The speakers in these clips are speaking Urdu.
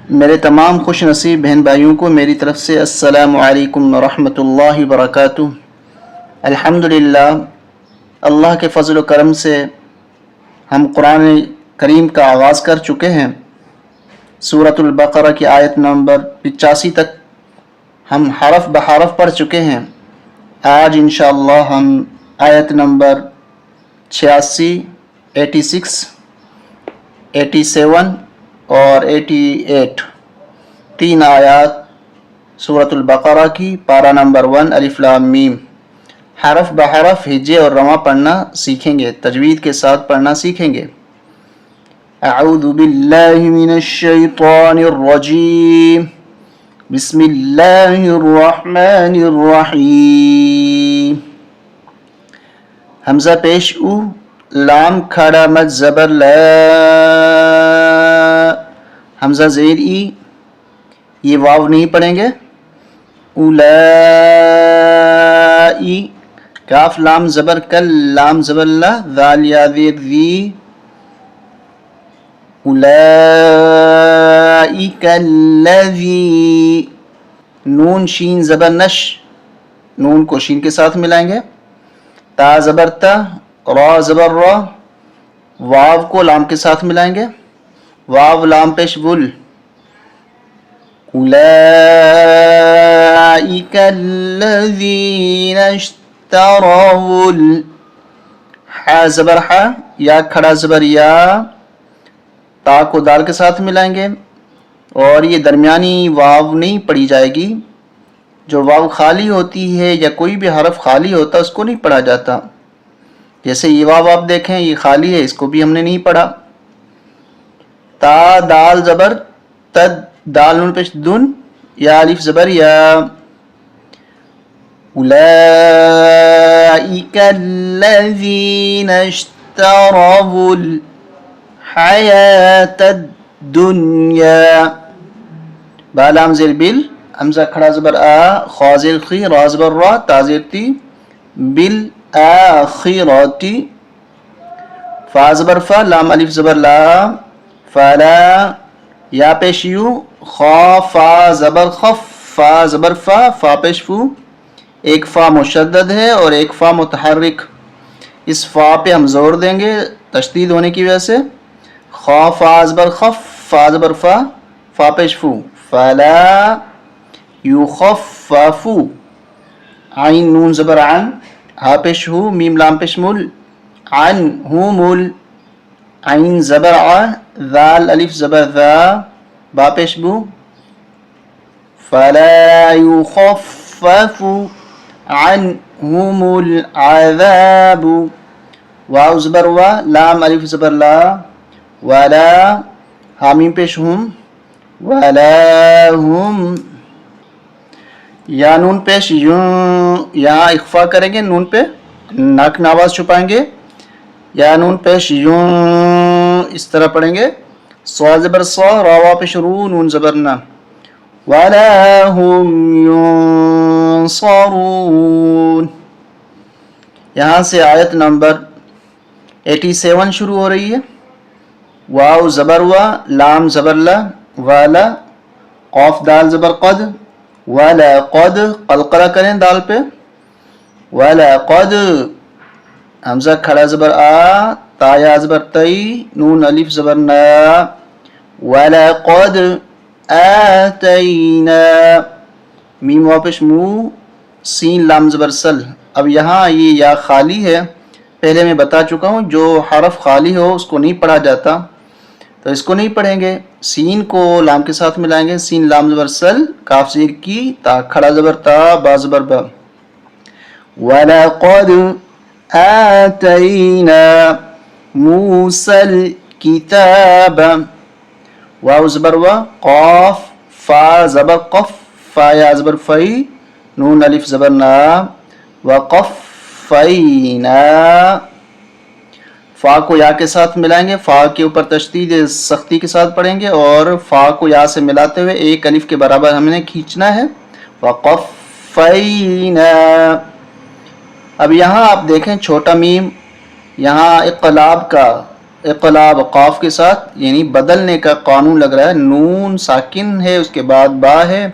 میرے تمام خوش نصیب بہن بھائیوں کو میری طرف سے السلام علیکم ورحمۃ اللہ وبرکاتہ۔ الحمدللہ، اللہ کے فضل و کرم سے ہم قرآن کریم کا آغاز کر چکے ہیں۔ سورۃ البقرہ کی آیت نمبر 85 تک ہم حرف بحرف پڑھ چکے ہیں۔ آج انشاءاللہ ہم آیت نمبر 86، 86، 87 اور 88 تین آیات سورۃ البقرہ کی پارہ نمبر 1 الف لام میم حرف بحرف ہجے اور رواں پڑھنا سیکھیں گے، تجوید کے ساتھ پڑھنا سیکھیں گے۔ اعوذ باللہ من الشیطان الرجیم، بسم اللہ الرحمن الرحیم۔ حمزہ پیش او، لام کھڑا مد زبر لا، حمزہ زیر ای، یہ واو نہیں پڑھیں گے۔ اولائی، کاف لام زبر کل، لام زبر لا، ذال یا زیر ذی، اولئک الذی، نون شین زبر نش، نون کو شین کے ساتھ ملائیں گے۔ تا زبر تا، را زبر را، واو کو لام کے ساتھ ملائیں گے۔ واو لام پیش ول، اولئک الذین اشتروا، حا زبر حا، یا کھڑا زبر یا، تا کو دال کے ساتھ ملائیں گے اور یہ درمیانی واو نہیں پڑھی جائے گی۔ جو واو خالی ہوتی ہے یا کوئی بھی حرف خالی ہوتا اس کو نہیں پڑھا جاتا۔ جیسے یہ واو آپ دیکھیں یہ خالی ہے، اس کو بھی ہم نے نہیں پڑھا۔ تا دال زبر تد، دال نون پیش دن، یا الف زبر یا، اولئک الذین اشتروا الحیاة الدنیا، با لام زیر بل، حمزہ کھڑا زبر آ، خا زیر خی، را زبر را، تا زیر تی، بالآخرتی، فا زبر فا، لام الف زبر لا، فلا، یا پیش یو، خا فا زبر خف، فا زبر فا، فا پیش فو، ایک فا مشدد ہے اور ایک فا متحرک، اس فا پہ ہم زور دیں گے تشدید ہونے کی وجہ سے۔ خا فا زبر خف، فا زبر فا، فا پیش فو، فلا یخففو، عین نون زبر عن، ہا پیش ہو، میم لام پیش مل، عنہم، عین زبر ع، ذال الف زبر ذا، با پیش بو، فلا یخفف عنہم العذاب، واو زبر وا، لام الف زبر لا، ولا، حامیم پیش ہم، ولا ہم، یا نون پیش یوں، یہاں اخفا کریں گے نون پہ، ناک ناواز چھپائیں گے، یا نون پیش یوں، اس طرح پڑھیں گے۔ صا زبر صا، راوا پیش رو، نون زبر نا، ولا هم ينصرون۔ یہاں سے آیت نمبر 87 شروع ہو رہی ہے۔ واو زبر وا، لام زبر لا، والا، قاف دال زبر قد، ولا قد، قلقلہ کریں دال پہ، ولا قد، حمزہ کھڑا زبر آ، تا یا زبر تئی، نون الف زبر نا، ولا قد آتینا، میم واپش مو، سین لام زبر سل۔ اب یہاں یہ یا خالی ہے، پہلے میں بتا چکا ہوں جو حرف خالی ہو اس کو نہیں پڑھا جاتا، تو اس کو نہیں پڑھیں گے۔ سین کو لام کے ساتھ ملائیں گے، سین لام زبر سل، کاف زیر کی، تا کھڑا زبر تا، با زبر با، وَلَقَدْ آتَيْنَا مُوسَى الْكِتَابَ، واو زبر وا، قاف فا زبر قف، فا یا زبر فی، نون الف زبر نا، وقفینا، فا کو یا کے ساتھ ملائیں گے، فا کے اوپر تشدید سختی کے ساتھ پڑھیں گے اور فا کو یا سے ملاتے ہوئے ایک الف کے برابر ہم نے کھینچنا ہے، وقفینا۔ اب یہاں آپ دیکھیں چھوٹا میم، یہاں اقلاب کا اقلاب قاف کے ساتھ یعنی بدلنے کا قانون لگ رہا ہے. نون ساکن ہے اس کے بعد با ہے,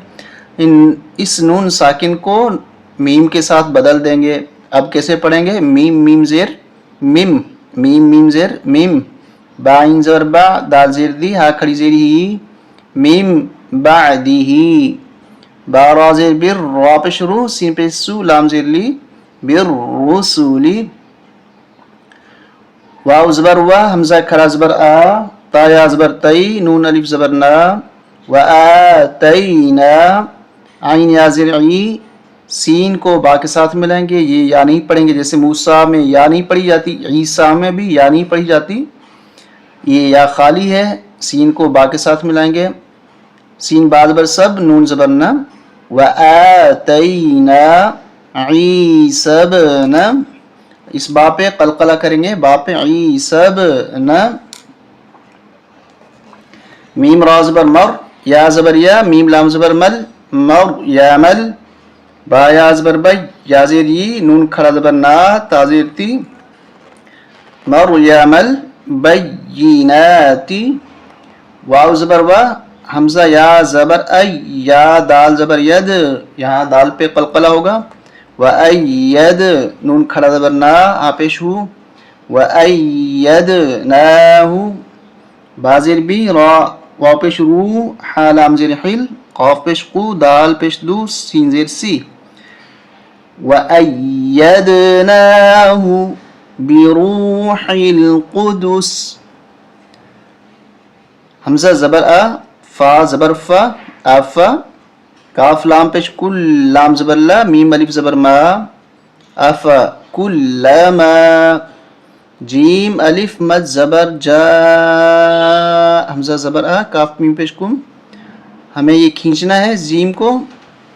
اس نون ساکن کو میم کے ساتھ بدل دیں گے. اب کیسے پڑھیں گے؟ میم میم زیر میم, میم میم زیر میم, با عین زبر با, دال زیر دی, ہا کھڑی زیر ہی, میم بعدی, با را زیر بر, را پیش رو, سین پیش سو, لام زیر لی, بر رسولی, واو زبر وا, حمزہ کھڑا زبر آ, تا یا زبر تی, نون الف زبر نا, و آتینا, عین یا زیر عی, سین کو با کے ساتھ ملائیں گے. یہ یا نہیں پڑھیں گے جیسے موسیٰ میں یا نہیں پڑھی جاتی, عیسیٰ میں بھی یا نہیں پڑھی جاتی. یہ یا خالی ہے, سین کو با کے ساتھ ملائیں گے. سین با زبر سب, نون زبر نا, و آتینا عیسی ابن, اس با پہ قلقلہ کریں گے, با پہ عیسی ابن. میم را زبر مر, یا زبر یا, میم لام زبر مل, مر یا مل, با یا زبر بی, یا زیر ی, نون کھڑا زبر نا, تا زیر تی, مر یا مل بیناتی, واو زبر وا, حمزہ یا زبر ای, یا دال زبر ید, یہاں دال پہ قلقلہ ہوگا, و اید, نون کھڑا زبر نا, آ پیش ہو, و ایدناہو, با زیر بی, را واو پیش رو, حا لام زیر حل, قاف پیش قو, دال پیش دو, سین زیر سی, و ایدناہو بروح القدس, حمزہ زبر آ, فا زبر فا, آفا, کاف لام پیش کل, لام زبر لا, میم الف زبر ما, افا کلما, جیم الف مد زبر جا, حمزہ زبر آ, کاف میم پیش کم, ہمیں یہ کھینچنا ہے جیم کو,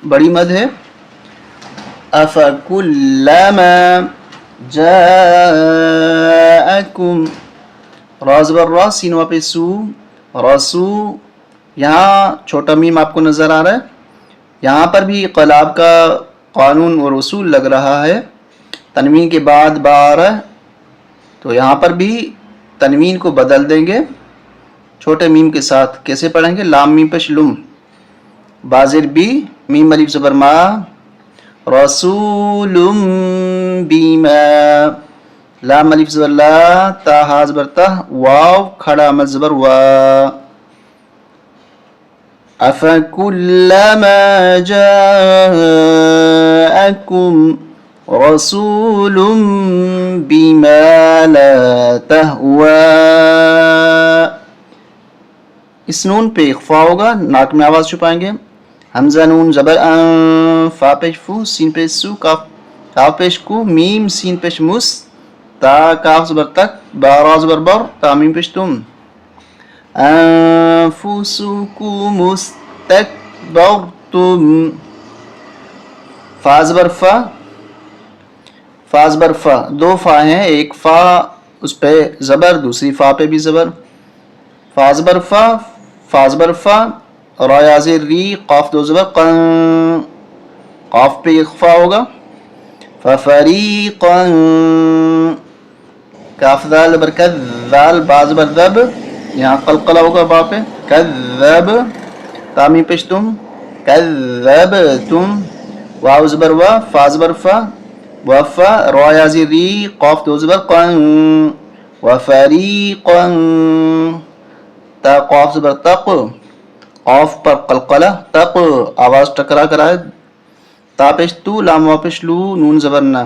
بڑی مد ہے. افا کلما جاءکم, را زبر را, سین وا پیش سو, رسو, یہاں چھوٹا میم آپ کو نظر آ رہا ہے, یہاں پر بھی قلاب کا قانون اور اصول لگ رہا ہے. تنوین کے بعد با آ رہا ہے تو یہاں پر بھی تنوین کو بدل دیں گے چھوٹے میم کے ساتھ. کیسے پڑھیں گے؟ لام میم پیش لم, بازر بی, میم الف زبر ما, رسول بیما, لام الف زبر لا, تا ہا زبر تا, واو کھڑا مد زبر وا, افکلما جاءکم رسول بما لا تہوا, اس نون پہ اخفا ہوگا, ناک میں آواز چھپائیں گے. حمزہ نون زبر ان, فا پیش فو, سین پیش سو, کاف پیش کو, میم سین پیش مس, تا کاف زبر تک, با را زبر بر, تا میم پیش تم, انفسکم استکبرتم, فا زبر فا, فا زبر فا, دو فا ہیں, ایک فا اس پہ زبر, دوسری فا پہ بھی زبر. فا زبر فا, فا زبر فا, را یا زیر ری, قاف دو زبر قن, قاف پہ اخفا ہوگا. ففریقا, کاف دال زبر کذ, دال با زبر ذب, یہاں قلقلہ ہوگا با پہ, کذب, تامی پیش تم, کذبتم, واو زبر وا, فا زبر فا, وفا, را یا زیر ری, قاف دو زبر قن, وفریقا, تا قاف زبر تق, قاف پر قلقلہ, تق, آواز ٹکرا کر آئے, تا پیش تو, لام وا پیش لو, نون زبر نا,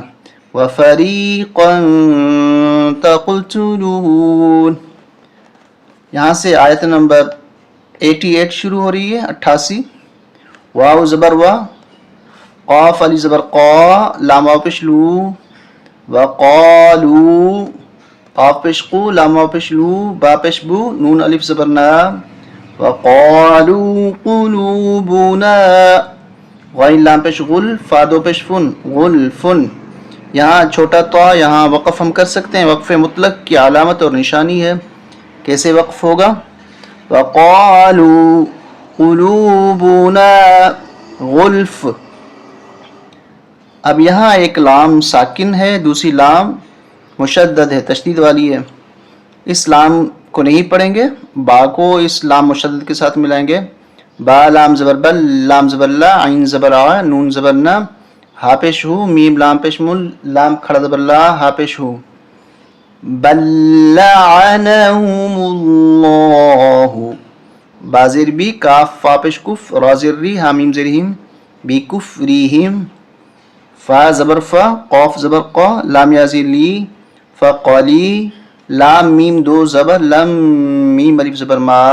وفریقا تقتلون. یہاں سے آیت نمبر 88 شروع ہو رہی ہے, 88. واو زبر وا, قاف علی زبر قا, لام وا پیش لو, وقالو, قاف پیش قو, لام وا پیش لو, با پیش بو, نون الف زبر نا, وقالو قلوبنا, غین لام پیش غل, فا دو پیش فن, غلفن. یہاں چھوٹا طا, یہاں وقف ہم کر سکتے ہیں, وقف مطلق کی علامت اور نشانی ہے. کیسے وقف ہوگا؟ وقالو قلوبنا غلف. اب یہاں ایک لام ساکن ہے, دوسری لام مشدد ہے, تشدید والی ہے. اس لام کو نہیں پڑھیں گے، با کو اس لام مشدد کے ساتھ ملائیں گے. با لام زبر بل، لام زبر لا، عین زبر آ، نون زبر نا، ہا پیش ہو، میم لام پیش مل، لام کھڑا زبر لا، ہا پیش ہو. بل لعنهم اللہ، با زیر بی، کاف فا پیش کف، را زیر ری، ہا میم زیر ہیم، بی کفریہم. فا زبر فا، قوف زبر قا، لام یا زیر لی، فقلی، لام میم دو زبر، لم میم الف زبر ما،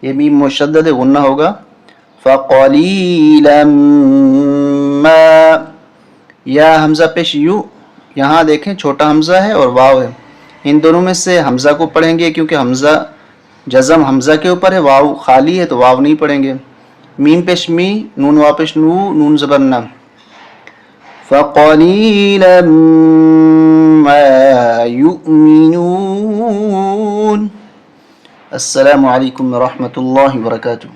یہ میم مشدد غنہ ہوگا. فقلیلا ما، یا حمزہ پیش یو، یہاں دیکھیں چھوٹا حمزہ ہے اور واو ہے، ان دونوں میں سے حمزہ کو پڑھیں گے کیونکہ حمزہ جزم حمزہ کے اوپر ہے، واو خالی ہے تو واو نہیں پڑھیں گے. میم پیش می، نون وا پیش نو، نون زبر نا. فقلیلا ما یؤمنون. السلام علیکم ورحمۃ اللہ وبرکاتہ.